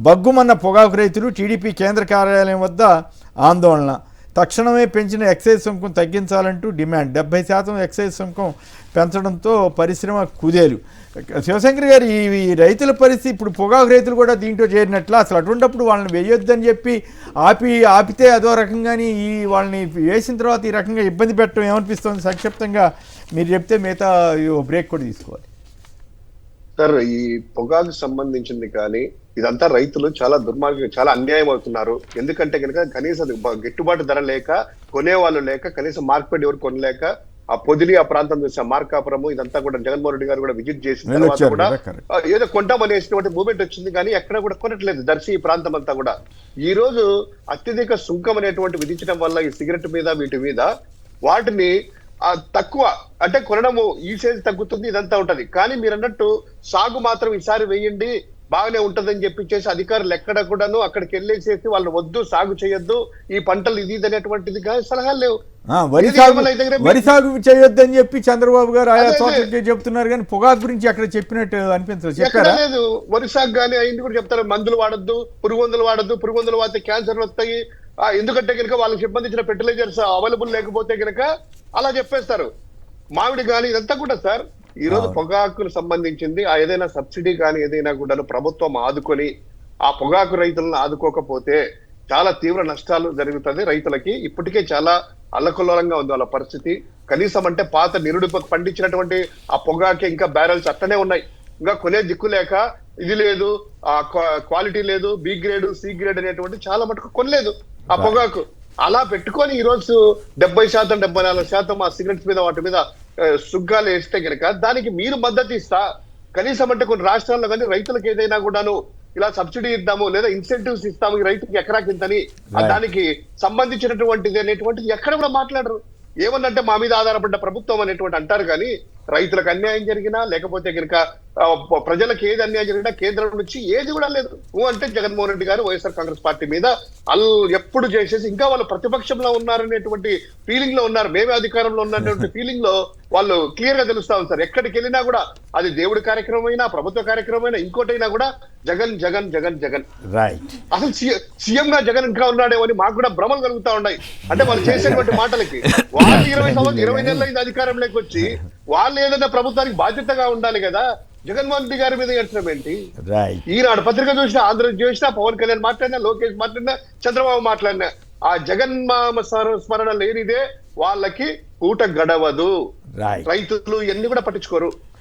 బగ్గుమన్న పొగాకు రైతులు టీడీపీ కేంద్ర కార్యాలయం వద్ద ఆందోళన. తక్షణమే పెంచిన ఎక్సైజ్ సుంకం తగ్గించాలంటూ డిమాండ్. 70% ఎక్సైజ్ సుంకం పెంచడంతో పరిశ్రమ కుదేలు. శివశంకర్ గారు, ఈ రైతుల పరిస్థితి ఇప్పుడు పొగాకు రైతులు కూడా దీంట్లో చేరినట్ల. అసలు అటువంటిప్పుడు వాళ్ళని వేయొద్దని చెప్పి ఆపితే అదో రకంగాని వాళ్ళని వేసిన తర్వాత ఈ రకంగా ఇబ్బంది పెట్టడం ఏమనిపిస్తుంది? సంక్షిప్తంగా మీరు చెప్తే మిగతా బ్రేక్ కూడా తీసుకోవాలి. సార్, ఈ పొగాకు సంబంధించింది కానీ ఇదంతా రైతులు చాలా దుర్మార్గం, చాలా అన్యాయం అవుతున్నారు. ఎందుకంటే కనుక కనీసం గిట్టుబాటు ధర లేక, కొనేవాళ్ళు లేక, కనీసం మార్కెట్ ఎవరు కొనలేక ఆ పొదిలి ఆ ప్రాంతం చూసా మార్కాపురము ఇదంతా కూడా జగన్మోహన్ రెడ్డి గారు కూడా విజిట్ చేసిన తర్వాత కూడా ఏదో కొంటామనేటువంటి మూమెంట్ వచ్చింది, కానీ ఎక్కడ కూడా కొనట్లేదు. దర్శి ఈ ప్రాంతం అంతా కూడా ఈ రోజు అత్యధిక సుంకం అనేటువంటి విధించడం వల్ల ఈ సిగరెట్ మీద వీటి మీద వాటిని తక్కువ అంటే కొనడము ఈసేజ్ తగ్గుతుంది, ఇదంతా ఉంటది. కానీ మీరు అన్నట్టు సాగు మాత్రం ఈసారి వేయండి బాగానే ఉంటదని చెప్పి అధికారులు ఎక్కడ కూడాను అక్కడికి వెళ్ళేసేసి వాళ్ళు వద్దు సాగు చేయొద్దు ఈ పంటలు ఇది అనేటువంటిది సలహాలు లేవు. వరి సాగు చేయొద్దని చెప్పి చంద్రబాబు గారు ఆయా చోట్లకి చెప్తున్నారు, కానీ పొగాకు గురించి అక్కడ చెప్పినట్టు అనిపించలేదు. చెప్పారా? లేదు, వరి సాగు కానీ అయింది కూడా చెప్తారు. మందులు వాడద్దు, పురుగుమందులు వాడద్దు, పురుగుమందులు వాడితే క్యాన్సర్లు వస్తాయి. ఎందుకంటే కనుక వాళ్ళకి సంబంధించిన ఫెర్టిలైజర్స్ అవైలబుల్ లేకపోతే కనుక అలా చెప్పేస్తారు. మామిడి కానీ ఇదంతా కూడా సార్ ఈ రోజు పొగాకుకు సంబంధించింది ఏదైనా సబ్సిడీ కానీ ఏదైనా కూడా ప్రభుత్వం ఆదుకొని ఆ పొగాకు రైతులను ఆదుకోకపోతే చాలా తీవ్ర నష్టాలు జరుగుతుంది రైతులకి. ఇప్పటికే చాలా అల్లకల్లోలంగా ఉంది వాళ్ళ పరిస్థితి. కనీసం అంటే పాత నిరుడు పండించినటువంటి ఆ పొగాకే ఇంకా బ్యారెల్స్ అట్టనే ఉన్నాయి. ఇంకా కొనే దిక్కు లేక ఇది లేదు, ఆ క్వాలిటీ లేదు, బి గ్రేడ్ సి గ్రేడ్ అనేటువంటి చాలా మటుకు కొనలేదు ఆ పొగాకు. అలా పెట్టుకొని ఈ రోజు 70% 74% ఆ సిగరెట్స్ మీద వాటి మీద సుగ్గాలు వేస్తే కనుక దానికి మీరు మద్దతు ఇస్తా, కనీసం అంటే కొన్ని రాష్ట్రాల్లో కానీ రైతులకు ఏదైనా కూడాను ఇలా సబ్సిడీ ఇద్దాము లేదా ఇన్సెంటివ్స్ ఇస్తాము ఈ రైతుకి ఎకరాకింతని, దానికి సంబంధించినటువంటిది అనేటువంటిది ఎక్కడ కూడా మాట్లాడరు. ఏమన్నంటే మా మీద ఆధారపడ్డ ప్రభుత్వం అనేటువంటి అంటారు, కానీ రైతులకు అన్యాయం జరిగినా లేకపోతే కనుక ప్రజలకు ఏది అన్యాయం జరిగినా కేంద్రం నుంచి ఏది కూడా లేదు. అంటే జగన్మోహన్ రెడ్డి గారు వైఎస్ఆర్ కాంగ్రెస్ పార్టీ మీద ఎప్పుడు చేసేసి ఇంకా వాళ్ళు ప్రతిపక్షంలో ఉన్నారనేటువంటి ఫీలింగ్ లో ఉన్నారు. మేమే అధికారంలో ఉన్నటువంటి ఫీలింగ్ లో వాళ్ళు క్లియర్ గా తెలుస్తా ఉంది సార్. ఎక్కడికి వెళ్ళినా కూడా అది దేవుడి కార్యక్రమం అయినా ప్రభుత్వ కార్యక్రమం అయినా ఇంకోటైనా కూడా జగన్ జగన్ జగన్ జగన్. అసలు సీఎం గా జగన్ ఇంకా ఉన్నాడేమో అని మాకు కూడా భ్రమలు కలుగుతా ఉన్నాయి. అంటే వాళ్ళు చేసేటువంటి మాటలకి వాళ్ళు 20 నెలల ఇది అధికారంలోకి వచ్చి వాళ్ళు ఏదైనా ప్రభుత్వానికి బాధ్యతగా ఉండాలి కదా. జగన్మోహన్ రెడ్డి గారి మీద ఎట్టడం ఏంటి? ఈనాడు పత్రిక చూసినా, ఆంధ్రజ్యోతి చూసినా, పవన్ కళ్యాణ్ మాట్లాడినా, లోకేష్ మాట్లాడినా, చంద్రబాబు మాట్లాడినా ఆ జగన్మామ స్మరణ లేనిదే వాళ్ళకి పూట గడవదు. రైతులు ఇవన్నీ కూడా పట్టించుకోరు.